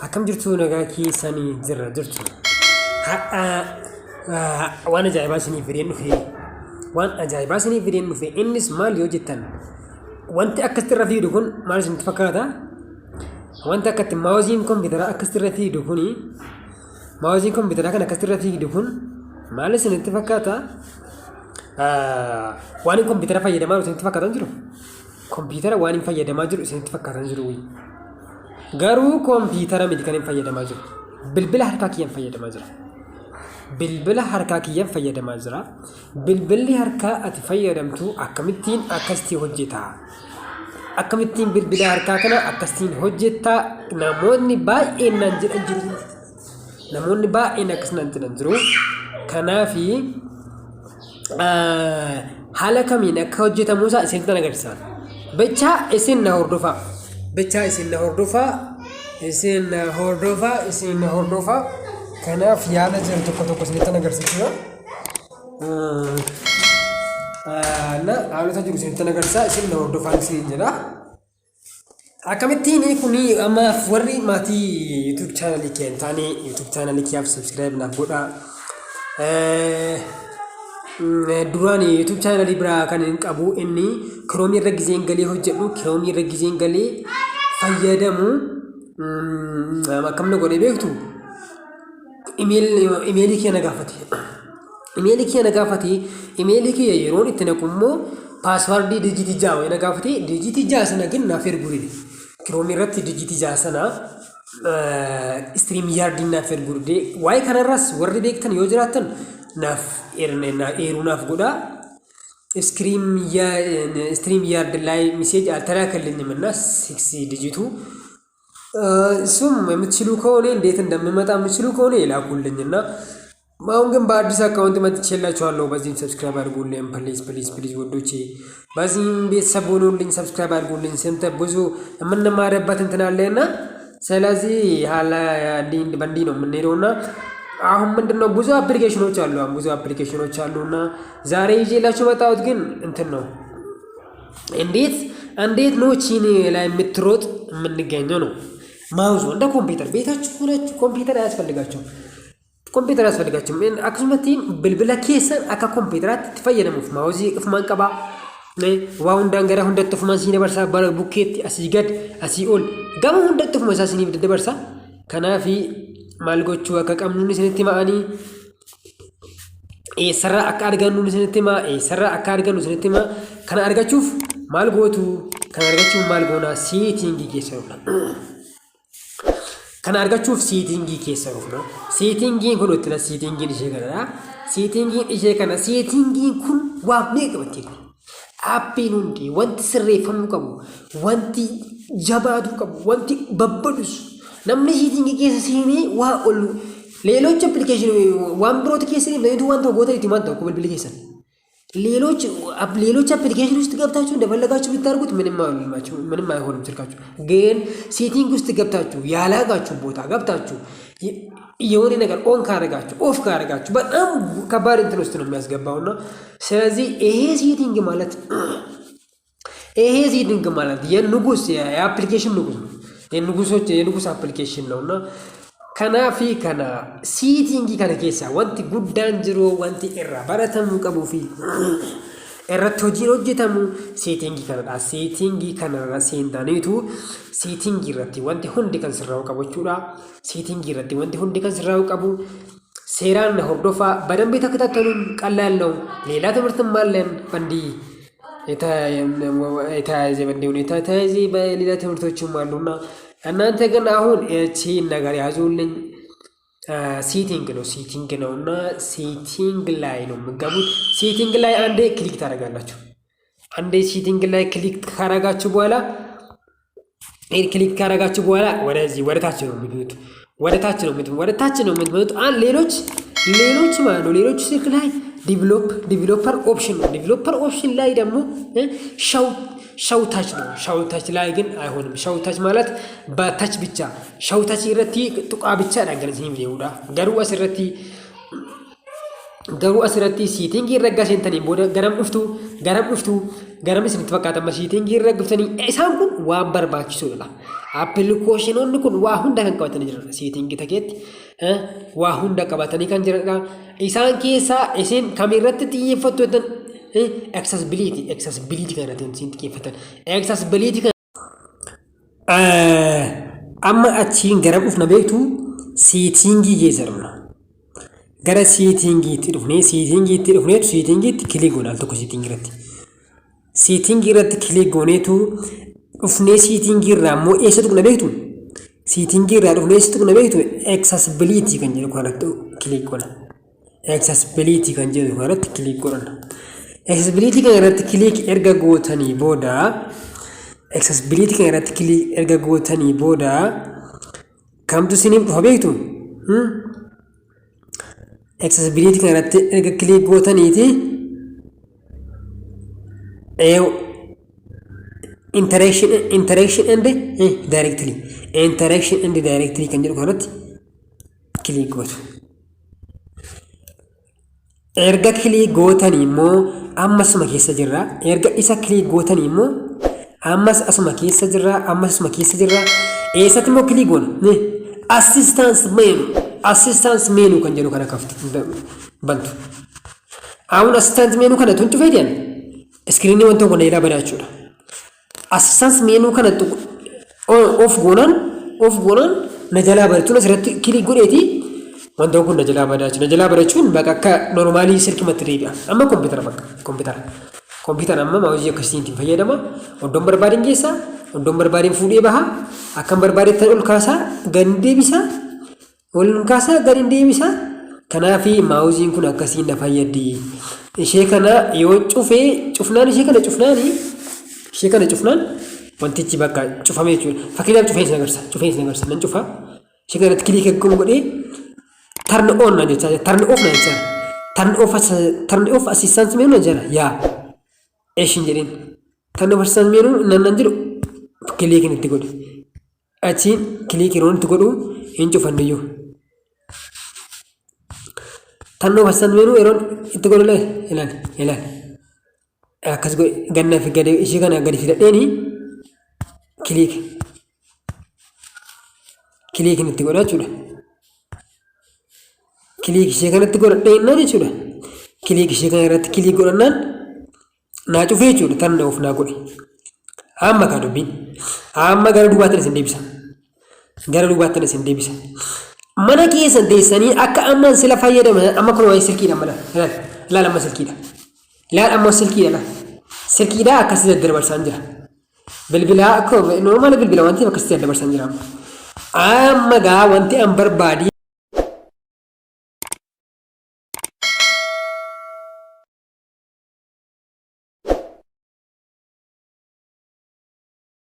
أكم جرتو نجاكي سني زر جرتو وأنا جاي باسني فرين في وأنا جاي باسني فرين في إنس مال يوجدن وأنت أكستر في دهون ما لازم تفكر هذا وأنت كت موازينكم بدرا أكستر في دهوني موازينكم بدرا كان أكستر في دهون ما لازم تفكر هذا وأنكم بدرا في يدما لازم تفكر تنجرو كمبيوتر وأنا في يدما جرو لازم تفكر تنجروي غارو كمبيوتر ميديكالين في يدما جرو بالبلا حركة في يدما جرو بالبلا حركة كيان فيدا مازرا بالبلي حركة أتفيدمتو أكمتين أكستي هجتا أكمتين بالبلا حركة كنا أكستين هجتا نموني با إن ننجر أنجرو نموني با إن أكسن ننجرو كنا في حالة كمين أكهجتا موسى سنتنا نغرسان بچا اسن نهردوفا بچا اسن نهردوفا اسن نهردوفا اسن نهردوفا كنا في هذا جل تكتب سنتنا نغرسيتنا لا على تجربة سنتنا نغرسا اسن نهردوفا سنجرا أكمتيني كوني أما فوري ماتي يوتيوب channel كين تاني يوتيوب channel كياف سبسكرايب نبودا durani YouTube channel ibra kan qabu inni Chrome irra gizeen galee hojjedhu Chrome irra gizeen galee fayyadamu makamna godhe beektu email kiyana gaafate email kiya yeroon itti naqummoo password digit jaawa ina gaafate digit jaasana gin naaf erguride Chrome irratti digit jaasana stream yard naaf ergurde waay kanarras warri beektan yoo jiraatan naaf eerunaaf godha stream yard ላይ ሜሴጅ አልተላከልኝም እና 6 ዲጂቱ እሱም የምትችሉ ከሆነ እንዴት እንደምመጣ የምትችሉ ከሆነ ይላኩልኝና አሁን ግን በአዲስ አካውንት መጥቼላችኋለሁ በዚህም ሰብስክራይብ አድርጉልኝ ፕሊዝ ወዶቼ በዚህም ቤተሰብ ሆኑልኝ ሰብስክራይብ አድርጉልኝ ስንት ብዙ የምንማርበት እንትን አለና ስለዚህ ሀላ በእንዲ ነው የምንሄደውና አሁን ምንድነው ብዙ አፕሊኬሽኖች አሉና ዛሬ ይዤላችሁ መጣሁት ግን እንትን ነው እንዴት ነው ቺኒ ላይ የምትሮጥ የምንገኘው ነው ማውዝ እንደ ኮምፒውተር ቤታችሁ ሆናችሁ ኮምፒውተር አያስፈልጋችሁም አክሱመቲን ብልብላ ኬሰን አካ ኮምፒውተራት ትፈየነሙፍ ማውዚ ቅፍማን ቀባ ዋው እንዳንገራ ሁንደጥፍ ማንሲነ በርሳ ቡኬት አሲገድ አሲኦል ጋማ ሁንደጥፍ ማንሲኒ ብደበርሳ ከናፊ ማልጎቹ አከቀምኑን ስንት ማአኒ ሰራ አካርጋኑን ስንት ማ ሰራ አካርጋኑ ስንት ማ ከና አርጋችሁፍ ማልጎቱ ከና አርጋችሁ ማልጎና ሴቲንግ ይከሰሩና ከና አርጋችሁፍ ሴቲንግ ይከሰሩና ሴቲንግ ሁለቱና ሴቲንግ ይሸገራ ሴቲንግ ይሸከና ሴቲንግ ኩን ዋብኔ ቀበቲ አፒኑንዲ ወንት ስሬፈሙ ቀቡ ወንቲ ጀባዱ ቀቡ ወንቲ በበዱስ namni heating keessa seeni waa ol ሌሎች application waan birooti keessa seeni waan tokko goota itti maanta ko bilbili keessa ሌሎች application ውስጥ ገብታችሁ እንደፈለጋችሁ ብታርጉት ምንም አይሆንም ስልካችሁ ግን ሴቲንግ ውስጥ ገብታችሁ ያላጋችሁ ቦታ ገብታችሁ የሆነ ነገር ኦን ካረጋችሁ ኦፍ ካረጋችሁ በጣም ከባድ እንትን ውስጥ ነው የሚያስገባውና ስለዚህ ይሄ ሴቲንግ ማለት የንጉስ የአፕሊኬሽን ንጉስ ነው የንጉስ አፕሊኬሽን ነውና ከናፊ ከና ሴቲንግ ከነኬሳ ወንቲ ጉዳን ጅሮ ወንቲ ኤራ ባራተሙ ቀቡፊ ኤራቶ ጂሮ ጀተሙ ሴቲንግ ከነራ ሴንዳኔቱ ሴቲንግ ይረቲ ወንቲ ሁንዲ ከንስራው ቀቦቹራ ሴቲንግ ይረቲ ወንቲ ሁንዲ ከንስራው ቀቡ ሴራን ሆርዶፋ በደንብ ተከታተሉን ቀላል ነው ሌላ ትምህርትም አለን በንዲ የተያዘ በንዲ ሁኔታ ተያዘ በሌላ ትምህርቶችም አሉና እናንተ ግን አሁን እቺ ነገር ያዙልኝ ሴቲንግ ነውና ሴቲንግ ላይ ነው የምትገቡት ሴቲንግ ላይ አንዴ ክሊክ ታደርጋላችሁ ሴቲንግ ላይ ክሊክ ካረጋችሁ በኋላ ወደዚህ ወደታች ነው የምትመጡት ሌሎች ማለት ነው ሌሎች ስልክ ላይ ዲቨሎፐር ኦፕሽን ላይ ደግሞ ሻውታች ነው ሻውታች ላይ ግን አይሆንም ሻውታች ማለት በታች ብቻ ሻውታች ይረቲ ጥቋ ብቻ ያገለኝ ይውዳ ገሩ አስረቲ garuu asirratti siitingii irra gaasentanii booda garam dhuftu garam isinitti fakkaatan siitingii irra dhuftanii isaan kun waan barbaachisuudha. Appilikeeshinoonni kun waa hunda kan qabatanii jiran siitingii takeetti waa hunda qabatanii kan jiranidha. Isaan keessaa isin kamirratti xiyyeeffattu jettan accessibility kan irratti isin xiyyeeffatan accessibility kan amma achiin garam dhufna beektu siitingii keessa dhufna. Gara siitingiitti dhufneetu siitingiitti kilik goona al tokko siitingii irratti kilik gooneetu dhufnee siitingii irraa immoo eessatti dhufna beektu siitingii irraa dhufnee eessatti dhufna beektu accessibility kan jedhu kanatti kilik goona. Accessibility kan jedhu kanatti kilik goona. Accessibility kan irratti kilik erga gootanii booda kamtu isiniif dhufa beektu accessibility kan irratti erga kilik gootaniiti interaction and directly kan jedhu kanatti kilik gootu. Erga kilik gootanii immoo ammasuma keessa jirra. Erga isa kilik gootanii immoo ammas asuma keessa jirra. Eessatti immoo kilik goona assistance menu kan jedhu kana kafti bantu. Aawun assistance menu kana tun cufee jiran iskiriinii wantoota kun ilaa badaa jechuudha. Assistance menu kana of goonaan na jalaa barachuun asirratti kilik godheeti wantoota kun na jalaa badaa jechuudha. Na jalaa barachuun bakka akka normaalii sirkimatti deebi'a. Amma kompiitara amma maawuzii akkasiitiin fayyadama. Iddoon barbaadeen geessa, iddoon barbaadeen fuudhee baha, akkam barbaadetti ol kaasaa gadi deebisa. Kanaaf maawuziin kun akkasiin na fayyaddi. Ishee kana yoo cufnaan wantichi bakka cufame jechuudha. Fakkeenyaaf cufeensi nagarsa nan cufa. Ishee kanatti kilik eeggamu godhee turn on na jechaa turn off assistance menu na jala yaa eeshin jedheen turn off assistance menu nan jedhu kilik itti godhu achiin kilik yeroo itti godhu hin cufanniyyuu. Turn off assistance menu yeroo itti godhu ilaali akkas ganna fi gadi ishee kana gadi fidadheeni kilik itti godha jechuudha. Kilik ishee kanatti godhadheenaan jechuudha. Kilik ishee kana irratti kilik godhannaan naa cufee jechuudha. Turn off naa godhe. Amma kaa dubbiin amma gara duubaatti isin deebisa. Mana keessa teessanii akka ammaan sila fayyadaman amma kun waa'ee sirkiidha mala. Ilaal amma sirkiidha. Sirkiidha akkasii daddarbarsaan jira. Bilbilaa akka normaala bilbila wanti akkasii daddarbarsaan jira. Amma gaa wanti an barbaadi